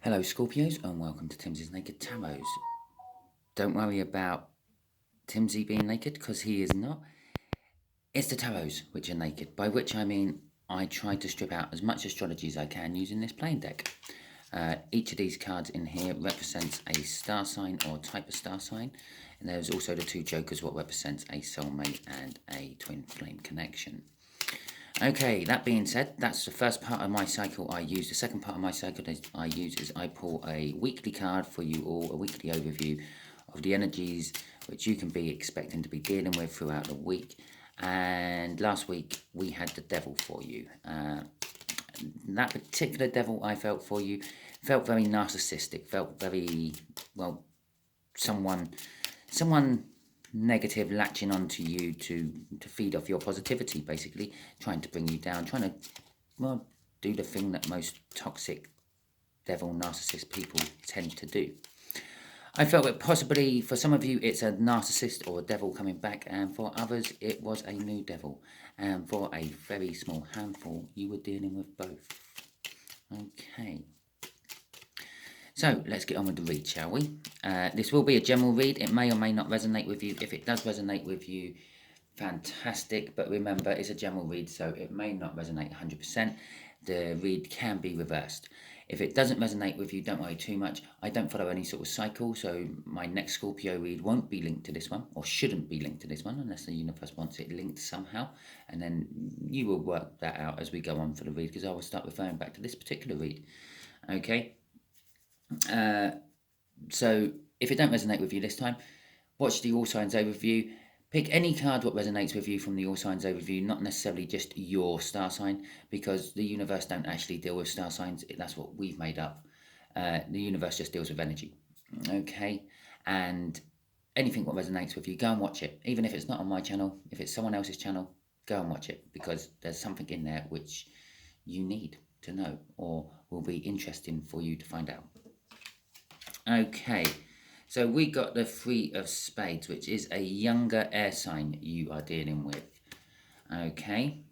Hello Scorpios and welcome to Timsy's Naked Tarot. Don't worry about Timsy being naked because he is not. It's the tarots which are naked, by which I mean I tried to strip out as much astrology as I can using this playing deck. Each of these cards in here represents a star sign or type of star sign, and there's also the two jokers what represents a soulmate and a twin flame connection. Okay, that being said, that's the first part of my cycle I use. The second part of my cycle I use is I pull a weekly card for you all, a weekly overview of the energies which you can be expecting to be dealing with throughout the week. And last week we had the devil for you. That particular devil I felt for you felt very narcissistic, felt very, well, someone negative latching onto you to feed off your positivity, basically trying to bring you down, trying to, well, do the thing that most toxic devil narcissist people tend to do. I felt that possibly for some of you it's a narcissist or a devil coming back, and for others it was a new devil, and for a very small handful you were dealing with both. Okay, so let's get on with the read, shall we? This will be a general read. It may or may not resonate with you. If it does resonate with you, fantastic. But remember, it's a general read, so it may not resonate 100%. The read can be reversed. If it doesn't resonate with you, don't worry too much. I don't follow any sort of cycle, so my next Scorpio read won't be linked to this one, or shouldn't be linked to this one, unless the universe wants it linked somehow. And then you will work that out as we go on for the read, because I will start referring back to this particular read. Okay? So if it don't resonate with you this time, watch the all signs overview. Pick any card what resonates with you from the all signs overview, not necessarily just your star sign, because the universe don't actually deal with star signs. That's what we've made up. The universe just deals with energy. Okay, and anything what resonates with you, go and watch it. Even if it's not on my channel, if it's someone else's channel, go and watch it, because there's something in there which you need to know or will be interesting for you to find out. Okay, so we got the Three of Spades, which is a younger air sign you are dealing with. Okay,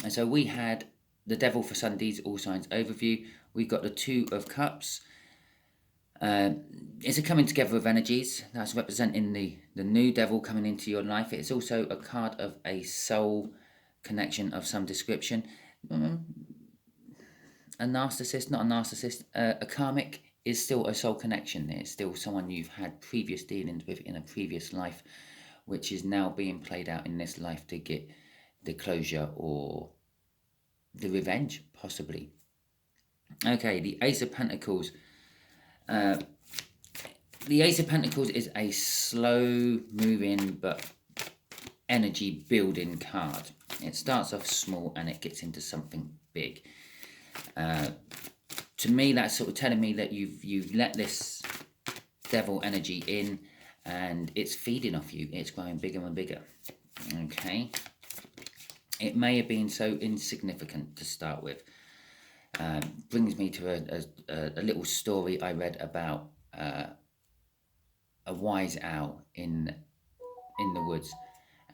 and so we had the Devil for Sunday's All Signs overview. We've got the Two of Cups. It's a coming together of energies. That's representing the new devil coming into your life. It's also a card of a soul connection of some description. A narcissist, not a narcissist, a karmic is still a soul connection. It's still someone you've had previous dealings with in a previous life, which is now being played out in this life to get the closure or the revenge, possibly. Okay, the Ace of Pentacles. The Ace of Pentacles is a slow-moving but energy-building card. It starts off small and it gets into something big. To me, that's sort of telling me that you've let this devil energy in, and it's feeding off you. It's growing bigger and bigger. Okay, it may have been so insignificant to start with. Brings me to a little story I read about a wise owl in the woods,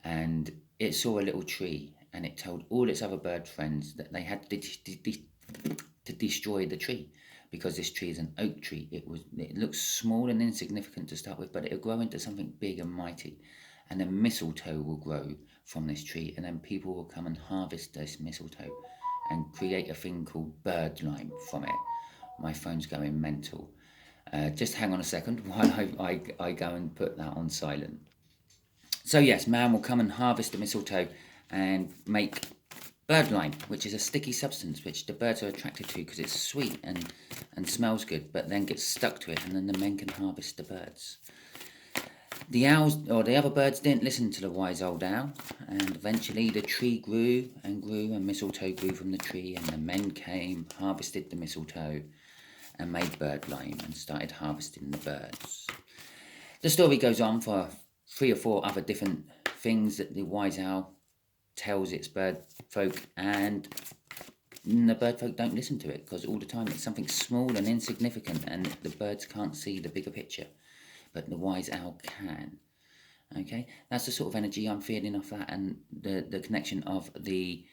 and it saw a little tree, and it told all its other bird friends that they had to destroy the tree, because this tree is an oak tree. It looks small and insignificant to start with, but it'll grow into something big and mighty, and then mistletoe will grow from this tree, and then people will come and harvest this mistletoe and create a thing called bird lime from it. My phone's going mental. Just hang on a second while I go and put that on silent. So yes, man will come and harvest the mistletoe and make bird lime, which is a sticky substance which the birds are attracted to because it's sweet and smells good, but then gets stuck to it, and then the men can harvest the birds. The owls, or the other birds, didn't listen to the wise old owl, and eventually the tree grew and grew, and mistletoe grew from the tree, and the men came, harvested the mistletoe, and made bird lime and started harvesting the birds. The story goes on for 3 or 4 other different things that the wise owl tells its bird folk, and the bird folk don't listen to it, because all the time it's something small and insignificant, and the birds can't see the bigger picture, but the wise owl can. Okay, that's the sort of energy I'm feeling off that, and the connection of the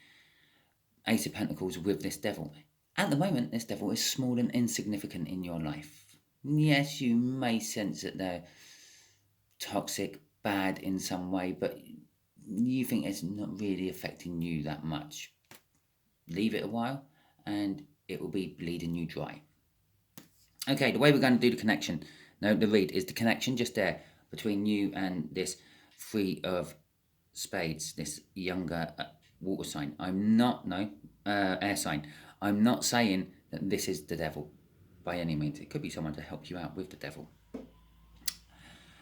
Ace of Pentacles with this devil. At the moment, this devil is small and insignificant in your life. Yes, you may sense that they're toxic, bad in some way, but you think it's not really affecting you that much. Leave it a while and it will be bleeding you dry. Okay, the way we're going to do the connection, no, the read is the connection just there between you and this Three of Spades, this younger water sign. Air sign. I'm not saying that this is the devil by any means. It could be someone to help you out with the devil.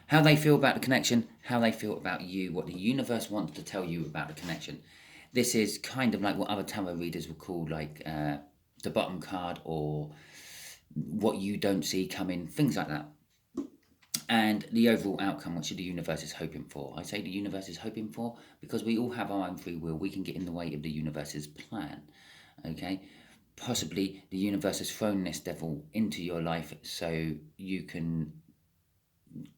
How they feel about the connection, how they feel about you, what the universe wants to tell you about the connection. This is kind of like what other tarot readers would call like the bottom card, or what you don't see coming, things like that. And the overall outcome, which the universe is hoping for. I say the universe is hoping for because we all have our own free will. We can get in the way of the universe's plan. Okay? Possibly the universe has thrown this devil into your life so you can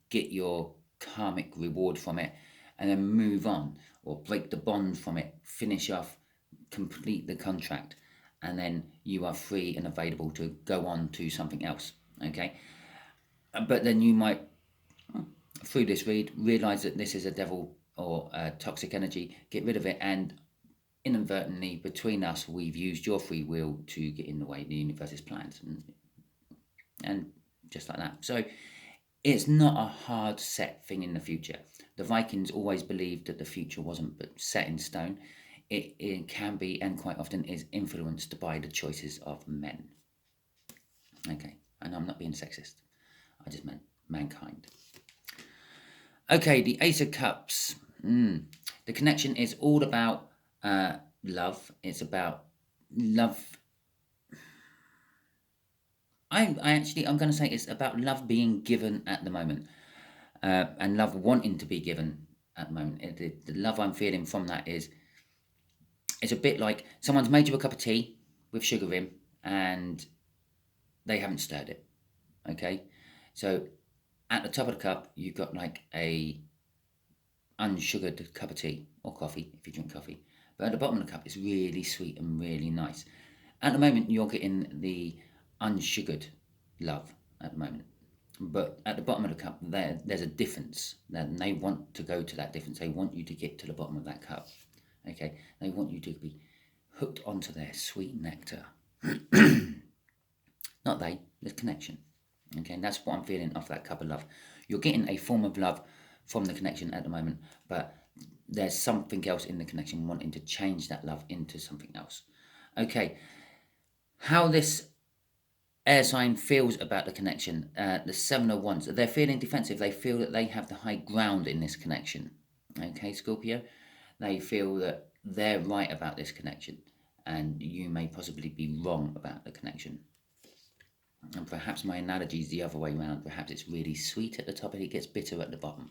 get your karmic reward from it and then move on, or break the bond from it, finish off, complete the contract, and then you are free and available to go on to something else. Okay? But then you might, through this read, realize that this is a devil or a toxic energy, get rid of it, and inadvertently between us we've used your free will to get in the way of the universe's plans, and just like that. So it's not a hard set thing in the future. The Vikings always believed that the future wasn't but set in stone. It can be, and quite often is, influenced by the choices of men. Okay, and I'm not being sexist. I just meant mankind. Okay, the Ace of Cups. The connection is all about love. It's about love. I'm going to say it's about love being given at the moment, and love wanting to be given at the moment. The love I'm feeling from that is, it's a bit like someone's made you a cup of tea with sugar in, and they haven't stirred it. Okay, so at the top of the cup, you've got like a unsugared cup of tea or coffee if you drink coffee. But at the bottom of the cup, it's really sweet and really nice. At the moment, you're getting the unsugared love at the moment. But at the bottom of the cup, there's a difference. And they want to go to that difference. They want you to get to the bottom of that cup. Okay? They want you to be hooked onto their sweet nectar. Not they, the connection. Okay, and that's what I'm feeling off that cup of love. You're getting a form of love from the connection at the moment, but there's something else in the connection wanting to change that love into something else. Okay, how this air sign feels about the connection, the Seven of Wands, they're feeling defensive. They feel that they have the high ground in this connection. Okay, Scorpio, they feel that they're right about this connection, and you may possibly be wrong about the connection. And perhaps my analogy is the other way around. Perhaps it's really sweet at the top and it gets bitter at the bottom.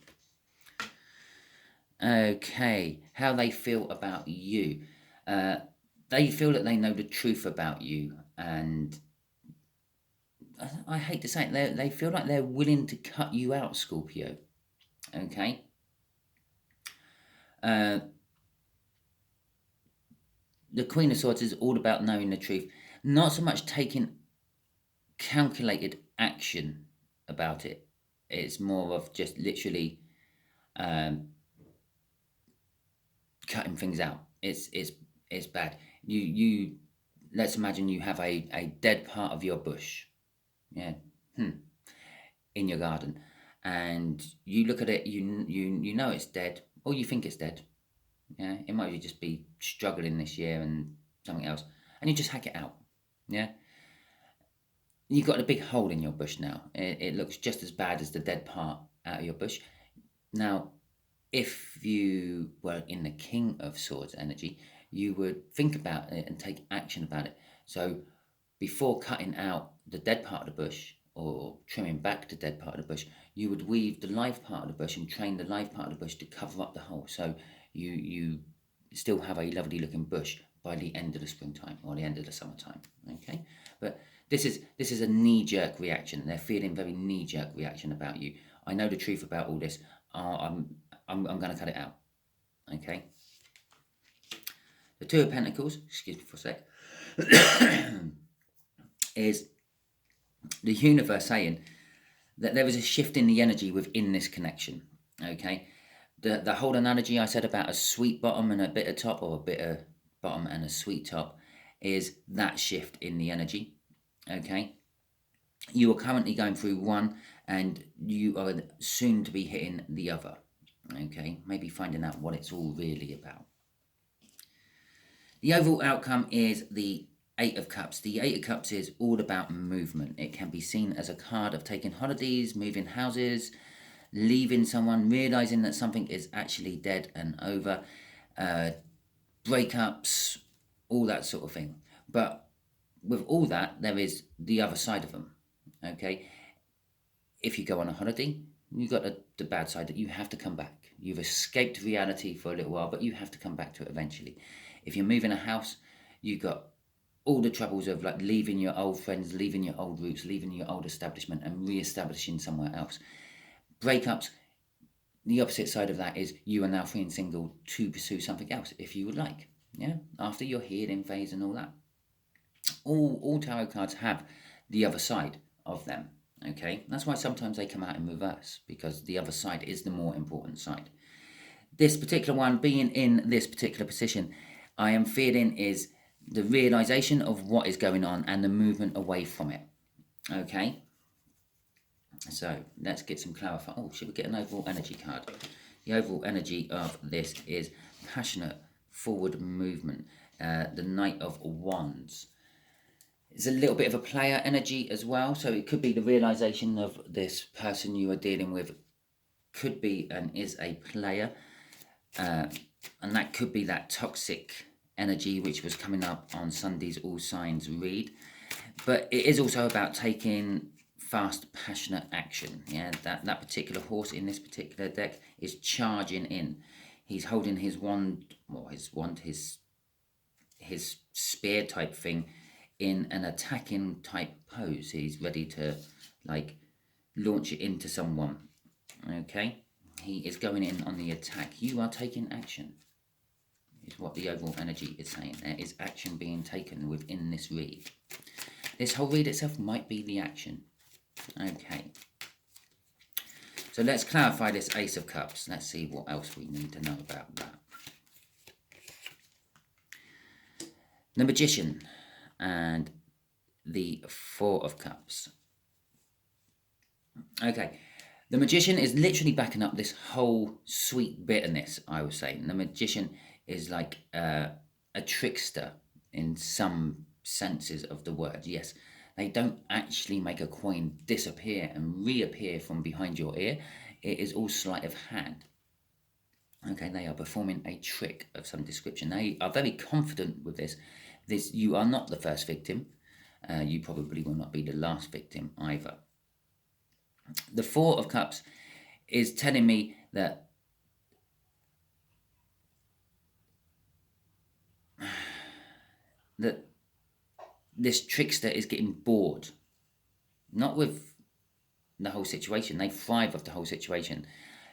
Okay, how they feel about you. They feel that they know the truth about you, and I hate to say it, they feel like they're willing to cut you out, Scorpio. Okay? The Queen of Swords is all about knowing the truth. Not so much taking calculated action about it. It's more of just literally cutting things out. It's bad. You let's imagine you have a dead part of your bush, yeah, in your garden, and you look at it. You know it's dead, or you think it's dead. Yeah, it might just be struggling this year and something else, and you just hack it out. Yeah. You've got a big hole in your bush now. It looks just as bad as the dead part out of your bush. Now, if you were in the King of Swords energy, you would think about it and take action about it. So before cutting out the dead part of the bush or trimming back the dead part of the bush, you would weave the live part of the bush and train the live part of the bush to cover up the hole. So you still have a lovely looking bush by the end of the springtime or the end of the summertime. Okay? But this is a knee-jerk reaction. They're feeling very knee-jerk reaction about you. I know the truth about all this. I'm going to cut it out. Okay. The Two of Pentacles. Excuse me for a sec. is the universe saying that there is a shift in the energy within this connection. Okay, the whole analogy I said about a sweet bottom and a bitter top, or a bitter bottom and a sweet top, is that shift in the energy. Okay, you are currently going through one and you are soon to be hitting the other. Okay, maybe finding out what it's all really about. The overall outcome is the Eight of Cups. The Eight of Cups is all about movement. It can be seen as a card of taking holidays, moving houses, leaving someone, realizing that something is actually dead and over, breakups, all that sort of thing. But with all that, there is the other side of them. Okay, if you go on a holiday, you've got the bad side that you have to come back. You've escaped reality for a little while, but you have to come back to it eventually. If you're moving a house, you've got all the troubles of like leaving your old friends, leaving your old roots, leaving your old establishment and re-establishing somewhere else. Breakups, the opposite side of that is you are now free and single to pursue something else if you would like. Yeah, after your healing phase and all that. All tarot cards have the other side of them. Okay, that's why sometimes they come out in reverse, because the other side is the more important side. This particular one, being in this particular position, I am feeling is the realization of what is going on and the movement away from it. Okay, so let's get some clarify. Oh, should we get an overall energy card? The overall energy of this is passionate forward movement. The Knight of Wands. It's a little bit of a player energy as well, so it could be the realization of this person you are dealing with could be and is a player, and that could be that toxic energy which was coming up on Sunday's All Signs read. But it is also about taking fast, passionate action. Yeah, that particular horse in this particular deck is charging in. He's holding his wand, or his spear type thing, in an attacking type pose. He's ready to like launch it into someone. Okay, he is going in on the attack. You are taking action, is what the overall energy is saying. There is action being taken within this read. This whole read itself might be the action. Okay, so let's clarify this Ace of Cups. Let's see what else we need to know about that. The Magician and the Four of Cups. Okay, the Magician is literally backing up this whole sweet bitterness, I was saying. The Magician is like a trickster in some senses of the word. Yes, they don't actually make a coin disappear and reappear from behind your ear. It is all sleight of hand. Okay, they are performing a trick of some description. They are very confident with this. You are not the first victim. You probably will not be the last victim either. The Four of Cups is telling me that this trickster is getting bored. Not with the whole situation. They thrive off the whole situation.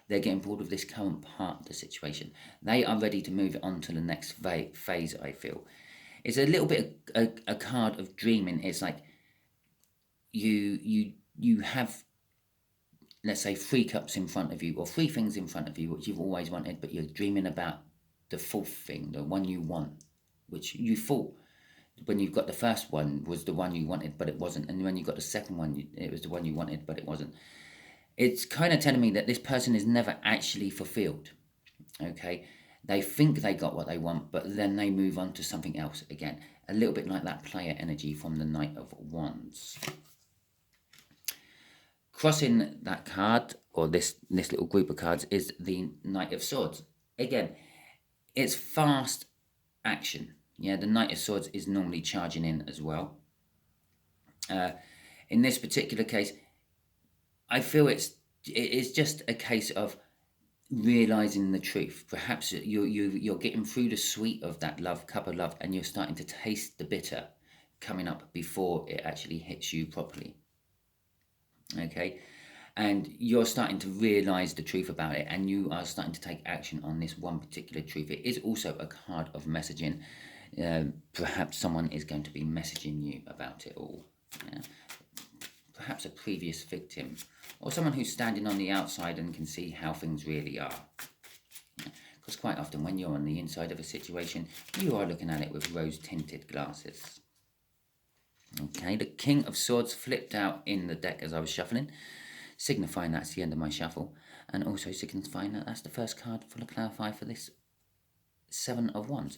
They're getting bored of this current part of the situation. They are ready to move it on to the next phase, I feel. It's a little bit a card of dreaming. It's like you have, let's say, 3 cups in front of you, or 3 things in front of you which you've always wanted, but you're dreaming about the 4th thing, the one you want, which you thought when you got the first one was the one you wanted, but it wasn't. And when you got the second one, it was the one you wanted, but it wasn't. It's kind of telling me that this person is never actually fulfilled. Okay, they think they got what they want, but then they move on to something else again. A little bit like that player energy from the Knight of Wands. Crossing that card, or this little group of cards, is the Knight of Swords. Again, it's fast action. Yeah, the Knight of Swords is normally charging in as well. In this particular case, I feel it is just a case of realizing the truth. Perhaps you're getting through the sweet of that cup of love, and you're starting to taste the bitter coming up before it actually hits you properly. Okay, and you're starting to realize the truth about it, and you are starting to take action on this one particular truth. It is also a card of messaging. Perhaps someone is going to be messaging you about it all. Yeah? Perhaps a previous victim, or someone who's standing on the outside and can see how things really are. Because quite often when you're on the inside of a situation, you are looking at it with rose-tinted glasses. Okay, the King of Swords flipped out in the deck as I was shuffling, signifying that's the end of my shuffle, and also signifying that that's the first card for the clarify for this Seven of Wands.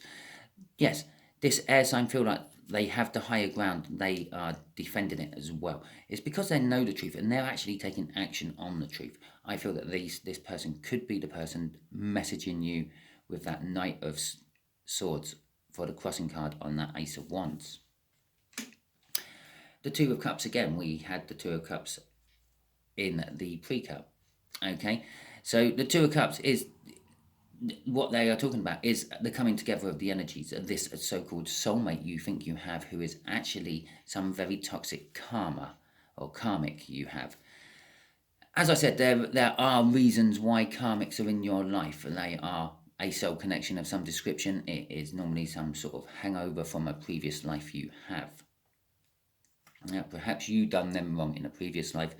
Yes, this air sign feel like they have the higher ground, they are defending it as well. It's because they know the truth and they're actually taking action on the truth. I feel that this person could be the person messaging you with that Knight of Swords for the crossing card on that Ace of Wands. The Two of Cups, again, we had the Two of Cups in the pre-cup. Okay, so the Two of Cups is what they are talking about, is the coming together of the energies of this so-called soulmate you think you have, who is actually some very toxic karma or karmic you have. As I said, there are reasons why karmics are in your life, and they are a soul connection of some description. It is normally some sort of hangover from a previous life you have. Now, perhaps you done them wrong in a previous life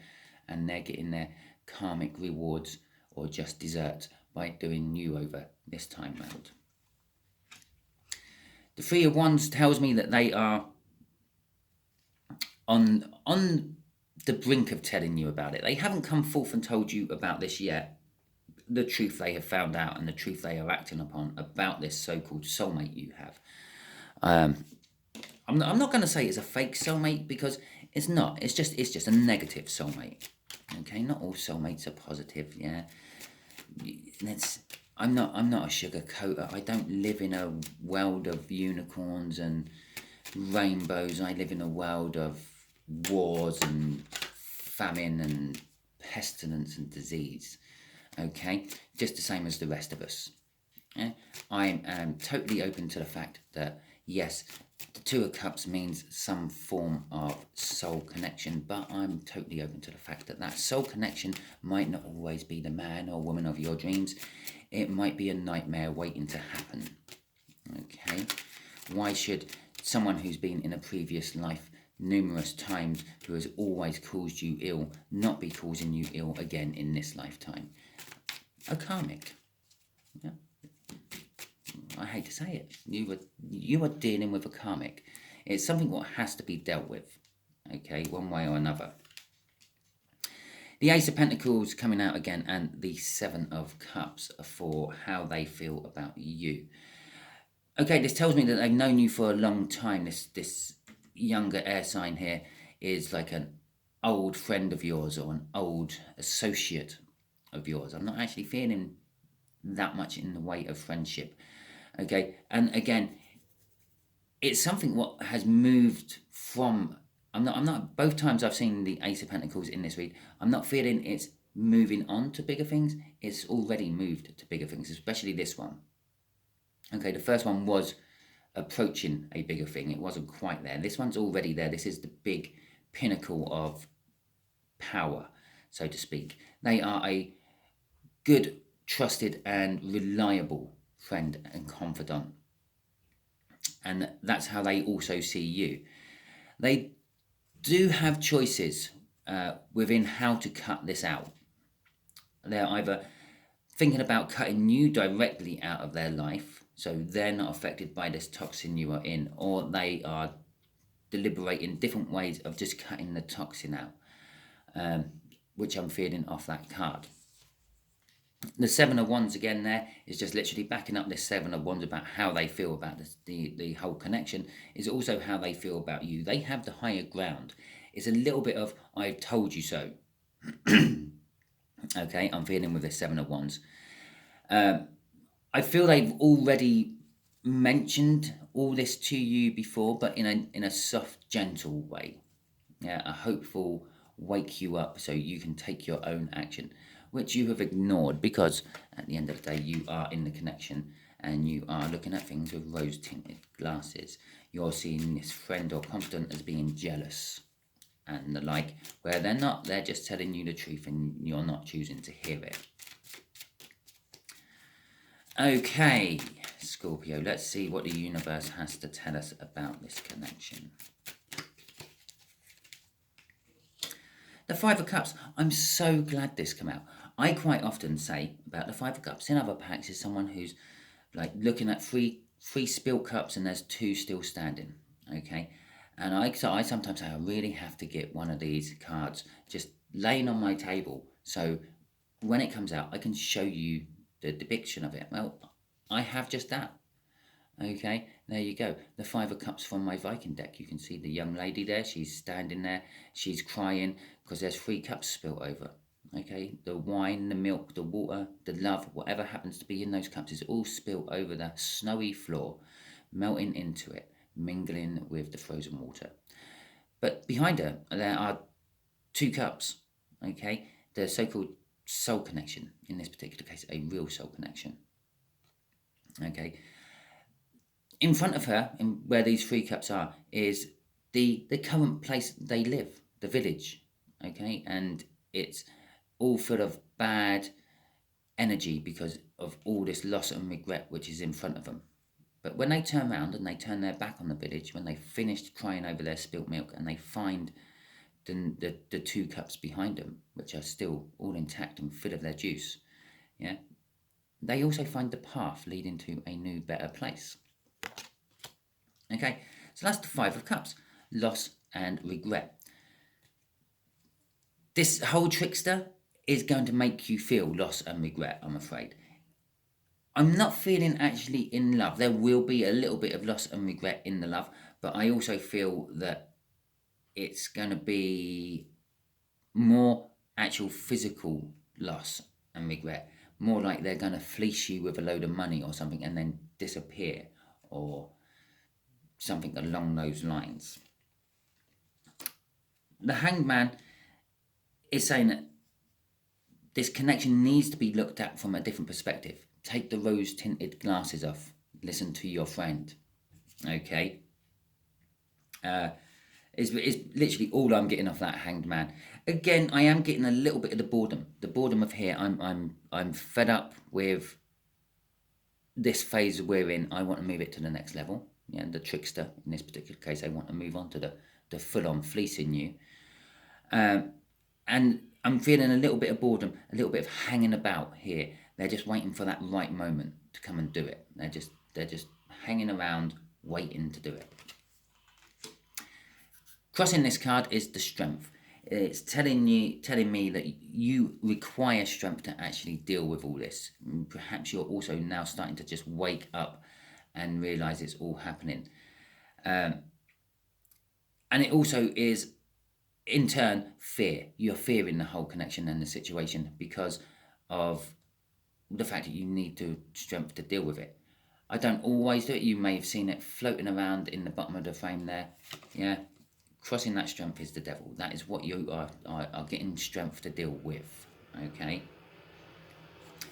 and they're getting their karmic rewards or just desserts by doing you over this time round. The Three of Wands tells me that they are on the brink of telling you about it. They haven't come forth and told you about this yet, the truth they have found out and the truth they are acting upon about this so-called soulmate you have. I'm not going to say it's a fake soulmate, because it's not. It's just a negative soulmate. Okay, not all soulmates are positive. Yeah, I'm not a sugarcoater. I don't live in a world of unicorns and rainbows. I live in a world of wars and famine and pestilence and disease. Okay, just the same as the rest of us. Yeah? I am totally open to the fact that yes, the Two of Cups means some form of soul connection, but I'm totally open to the fact that that soul connection might not always be the man or woman of your dreams. It might be a nightmare waiting to happen. Okay, why should someone who's been in a previous life numerous times, who has always caused you ill, not be causing you ill again in this lifetime? A karmic. Yeah. I hate to say it. You are dealing with a karmic. It's something what has to be dealt with. Okay, one way or another. The Ace of Pentacles coming out again, and the Seven of Cups for how they feel about you. Okay, this tells me that they've known you for a long time. This younger air sign here is like an old friend of yours or an old associate of yours. I'm not actually feeling that much in the way of friendship. Okay, and again, it's something what has moved from. I'm not. Both times I've seen the Ace of Pentacles in this read, I'm not feeling it's moving on to bigger things. It's already moved to bigger things, especially this one. Okay, the first one was approaching a bigger thing. It wasn't quite there. This one's already there. This is the big pinnacle of power, so to speak. They are a good, trusted, and reliable friend and confidant, and that's how they also see you. They do have choices within how to cut this out. They're either thinking about cutting you directly out of their life, so they're not affected by this toxin you are in, or they are deliberating different ways of just cutting the toxin out, which I'm feeling off that card. The Seven of Wands again there is just literally backing up this Seven of Wands about how they feel about this, the whole connection is also how they feel about you. They have the higher ground. It's a little bit of I told you so. Okay, I'm feeling with this Seven of Wands. I feel they've already mentioned all this to you before, but in a soft, gentle way. Yeah, a hopeful wake you up so you can take your own action, which you have ignored because at the end of the day you are in the connection and you are looking at things with rose-tinted glasses. You're seeing this friend or confidant as being jealous and the like, where they're not. They're just telling you the truth and you're not choosing to hear it. Okay, Scorpio, let's see what the universe has to tell us about this connection. The Five of Cups, I'm so glad this came out. I quite often say about the Five of Cups in other packs is someone who's like looking at three spilt cups and there's two still standing, okay? And so I sometimes say I really have to get one of these cards just laying on my table so when it comes out I can show you the depiction of it. Well, I have just that. Okay, there you go. The Five of Cups from my Viking deck. You can see the young lady there. She's standing there. She's crying because there's 3 cups spilt over. Okay, the wine, the milk, the water, the love, whatever happens to be in those cups is all spilt over the snowy floor, melting into it, mingling with the frozen water. But behind her, there are 2 cups. Okay, the so-called soul connection. In this particular case, a real soul connection. Okay. In front of her, where these 3 cups are, is the current place they live, the village, okay? And it's all full of bad energy because of all this loss and regret which is in front of them. But when they turn around and they turn their back on the village, when they finished crying over their spilt milk and they find the 2 cups behind them, which are still all intact and full of their juice, yeah, they also find the path leading to a new, better place. Okay, so that's the Five of Cups, loss and regret. This whole trickster is going to make you feel loss and regret, I'm afraid. I'm not feeling actually in love. There will be a little bit of loss and regret in the love, but I also feel that it's going to be more actual physical loss and regret. More like they're going to fleece you with a load of money or something and then disappear, or something along those lines. The Hangman is saying that this connection needs to be looked at from a different perspective. Take the rose-tinted glasses off. Listen to your friend. Okay? It's literally all I'm getting off that Hanged Man. Again, I am getting a little bit of the boredom. The boredom of here. I'm fed up with this phase we're in. I want to move it to the next level. Yeah, the trickster, in this particular case, I want to move on to the full-on fleecing you. And I'm feeling a little bit of boredom, a little bit of hanging about here. They're just waiting for that right moment to come and do it. They're just hanging around, waiting to do it. Crossing this card is the strength. It's telling me that you require strength to actually deal with all this. Perhaps you're also now starting to just wake up and realize it's all happening. And it also is, in turn, fear. You're fearing the whole connection and the situation because of the fact that you need the strength to deal with it. I don't always do it. You may have seen it floating around in the bottom of the frame there. Yeah. Crossing that strength is the devil. That is what you are getting strength to deal with. Okay.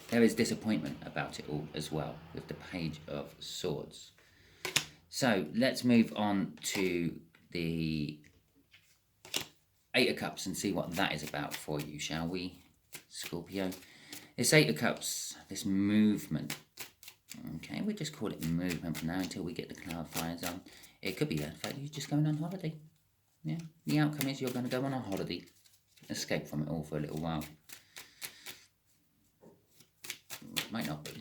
There is disappointment about it all as well with the Page of Swords. So let's move on to the Eight of Cups and see what that is about for you, shall we, Scorpio? This Eight of Cups, this movement. Okay, we'll just call it movement for now until we get the clarifiers on. It could be the fact you're just going on holiday. Yeah, the outcome is you're going to go on a holiday, escape from it all for a little while. Might not be.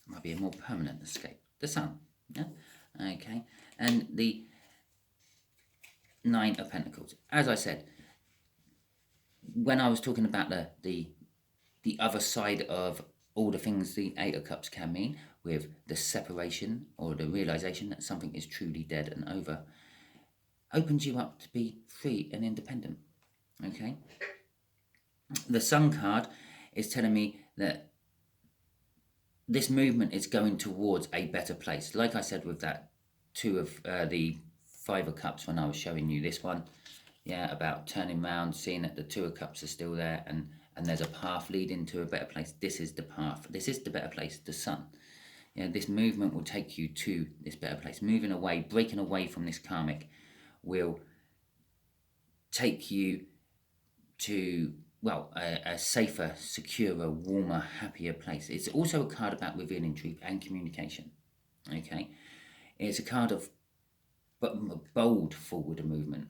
Might be a more permanent escape. The Sun. Yeah. Okay. And the Nine of Pentacles. As I said, when I was talking about the other side of all the things the Eight of Cups can mean, with the separation or the realization that something is truly dead and over, opens you up to be free and independent. Okay. The Sun card is telling me that this movement is going towards a better place. Like I said with that two of the Five of Cups when I was showing you this one, yeah, about turning around, seeing that the Two of Cups are still there and there's a path leading to a better place. This is the path. This is the better place, the Sun. Yeah, this movement will take you to this better place. Moving away, breaking away from this karmic will take you to, well, a safer, securer, warmer, happier place. It's also a card about revealing truth and communication. Okay, it's a card of bold forward movement.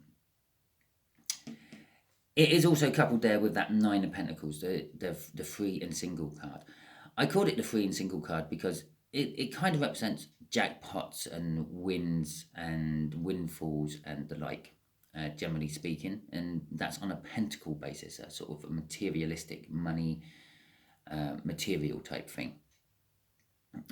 It is also coupled there with that Nine of Pentacles, the free and single card. I called it the free and single card because it kind of represents jackpots and wins and windfalls and the like, generally speaking. And that's on a pentacle basis, a sort of a materialistic money, material type thing.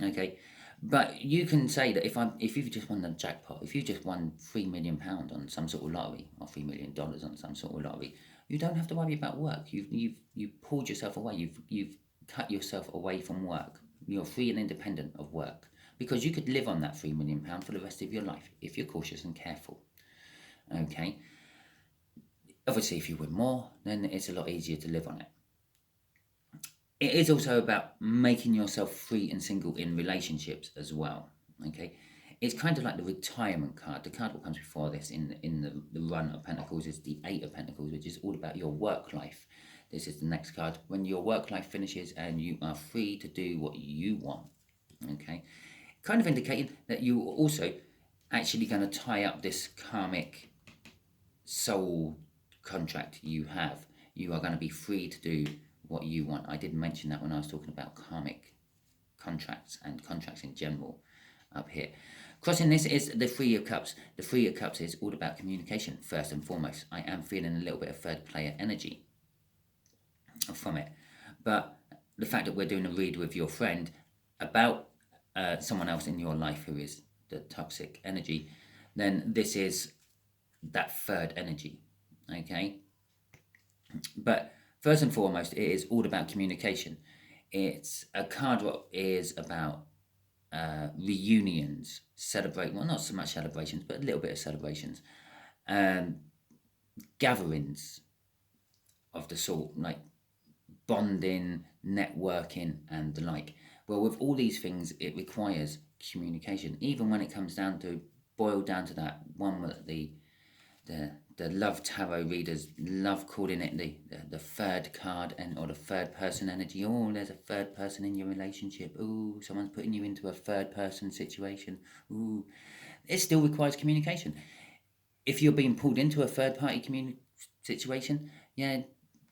Okay, but you can say that if you've just won the jackpot, if you just won £3 million on some sort of lottery, or $3 million on some sort of lottery, you don't have to worry about work. You've pulled yourself away. You've cut yourself away from work. You're free and independent of work because you could live on that £3 million for the rest of your life if you're cautious and careful. Okay. Obviously, if you win more, then it's a lot easier to live on it. It is also about making yourself free and single in relationships as well. Okay, it's kind of like the retirement card. The card that comes before this in the run of Pentacles is the Eight of Pentacles, which is all about your work life. This is the next card. When your work life finishes and you are free to do what you want. Okay, kind of indicating that you are also actually going to tie up this karmic soul contract you have. You are going to be free to do what you want. I didn't mention that when I was talking about karmic contracts and contracts in general up here. Crossing this is the Three of Cups. The Three of Cups is all about communication first and foremost. I am feeling a little bit of third player energy from it. But the fact that we're doing a read with your friend about someone else in your life who is the toxic energy, then this is that third energy. Okay? But first and foremost, it is all about communication. It's a card that is about reunions, celebrate. Well, not so much celebrations, but a little bit of celebrations. Gatherings of the sort, like bonding, networking, and the like. Well, with all these things, it requires communication. Even when it comes down to, boiled down to that one that the love tarot readers love calling it the third card or the third person energy. Oh, there's a third person in your relationship. Oh, someone's putting you into a third person situation. Ooh, it still requires communication. If you're being pulled into a third party situation, yeah,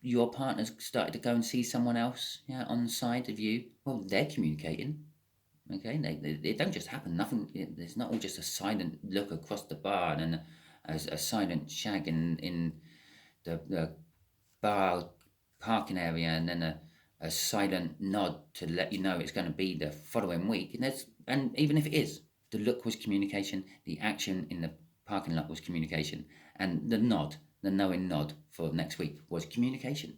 your partner's started to go and see someone else, yeah, on the side of you. Well, they're communicating. Okay, they don't just happen. Nothing. There's not all just a silent look across the bar and a silent shag in the bar parking area, and then a silent nod to let you know it's going to be the following week. And even if it is, the look was communication, the action in the parking lot was communication, and the nod, the knowing nod for next week was communication.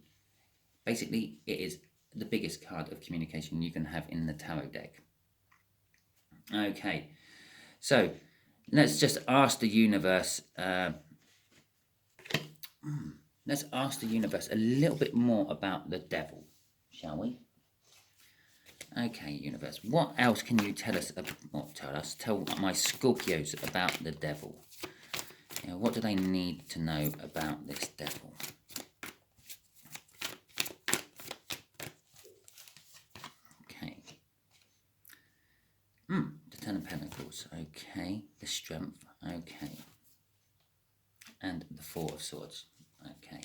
Basically, it is the biggest card of communication you can have in the tarot deck. Okay, so let's just ask the universe. Let's ask the universe a little bit more about the devil, shall we? Okay, universe. What else can you tell us? Tell my Scorpios about the devil. You know, what do they need to know about this devil? Okay. The Ten of Pentacles. Okay. The Strength. Okay. And the Four of Swords. Okay.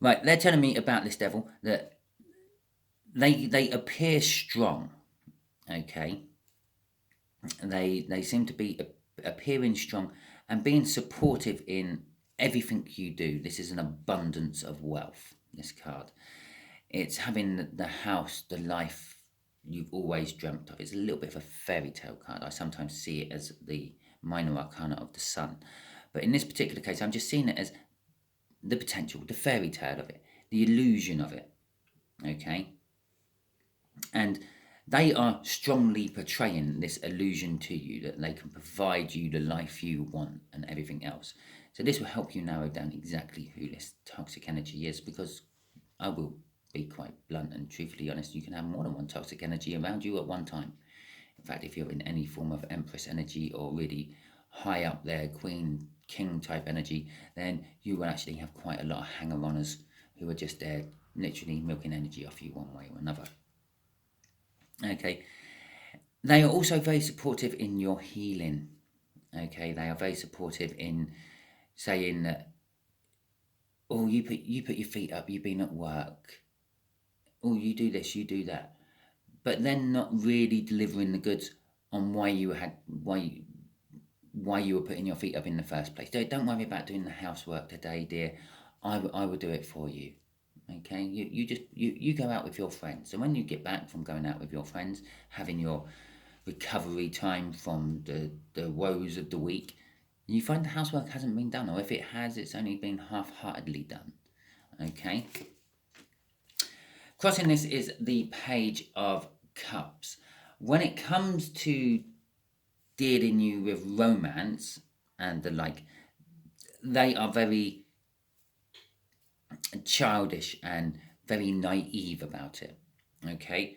Right, they're telling me about this devil that they appear strong. Okay. They seem to be appearing strong and being supportive in everything you do. This is an abundance of wealth, this card. It's having the house, the life you've always dreamt of. It's a little bit of a fairy tale card. I sometimes see it as the minor arcana of the sun. But in this particular case, I'm just seeing it as the potential, the fairy tale of it, the illusion of it. Okay? And they are strongly portraying this illusion to you, that they can provide you the life you want and everything else. So this will help you narrow down exactly who this toxic energy is, because I will be quite blunt and truthfully honest, you can have more than one toxic energy around you at one time. In fact, if you're in any form of Empress energy or really high up there, Queen, King type energy, then you will actually have quite a lot of hanger-oners who are just there literally milking energy off you one way or another. Okay, they are also very supportive in your healing. Okay, they are very supportive in saying that, oh, you put your feet up, you've been at work. Oh, you do this, you do that. But then not really delivering the goods on why you were putting your feet up in the first place. Don't worry about doing the housework today, dear. I will do it for you. Okay, you go out with your friends, and when you get back from going out with your friends, having your recovery time from the woes of the week, you find the housework hasn't been done, or if it has, it's only been half-heartedly done. Okay. Crossing this is the Page of Cups. When it comes to dealing you with romance and the like, they are very childish and very naive about it. Okay,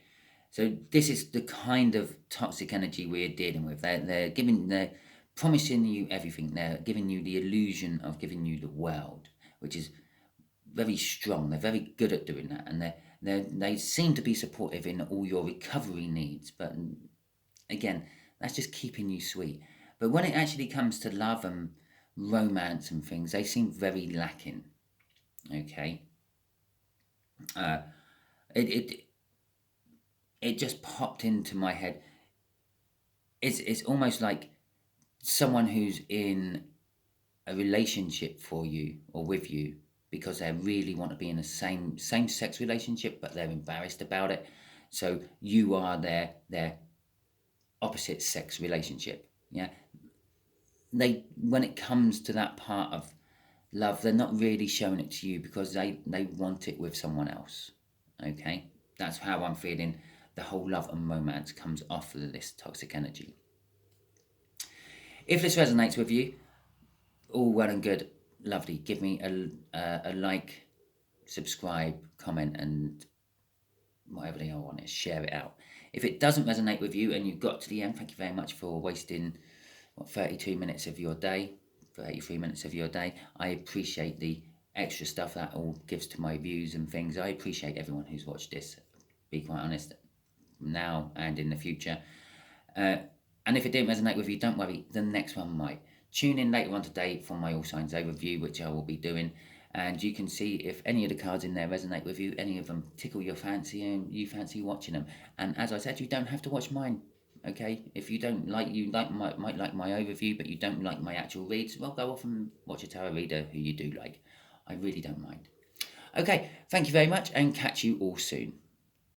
so this is the kind of toxic energy we're dealing with. They're promising you everything. They're giving you the illusion of giving you the world, which is very strong. They're very good at doing that, and they seem to be supportive in all your recovery needs. But again, that's just keeping you sweet. But when it actually comes to love and romance and things, they seem very lacking. Okay. It just popped into my head. It's almost like someone who's in a relationship for you or with you because they really want to be in a same sex relationship, but they're embarrassed about it. So you are their opposite sex relationship. Yeah. When it comes to that part of love, they're not really showing it to you because they want it with someone else. Okay, that's how I'm feeling. The whole love and romance comes off of this toxic energy. If this resonates with you, all well and good, lovely. Give me a like, subscribe, comment, and whatever the hell I want is, share it out. If it doesn't resonate with you and you got to the end, thank you very much for wasting 32 minutes of your day, 33 minutes of your day. I appreciate the extra stuff that all gives to my views and things. I appreciate everyone who's watched this, be quite honest, now and in the future. And if it didn't resonate with you, don't worry, the next one might. Tune in later on today for my All Signs overview, which I will be doing, and you can see if any of the cards in there resonate with you, any of them tickle your fancy and you fancy watching them. And as I said, you don't have to watch mine. Okay, if you don't like, might like my overview, but you don't like my actual reads, well, go off and watch a tarot reader who you do like. I really don't mind. Okay, thank you very much, and catch you all soon.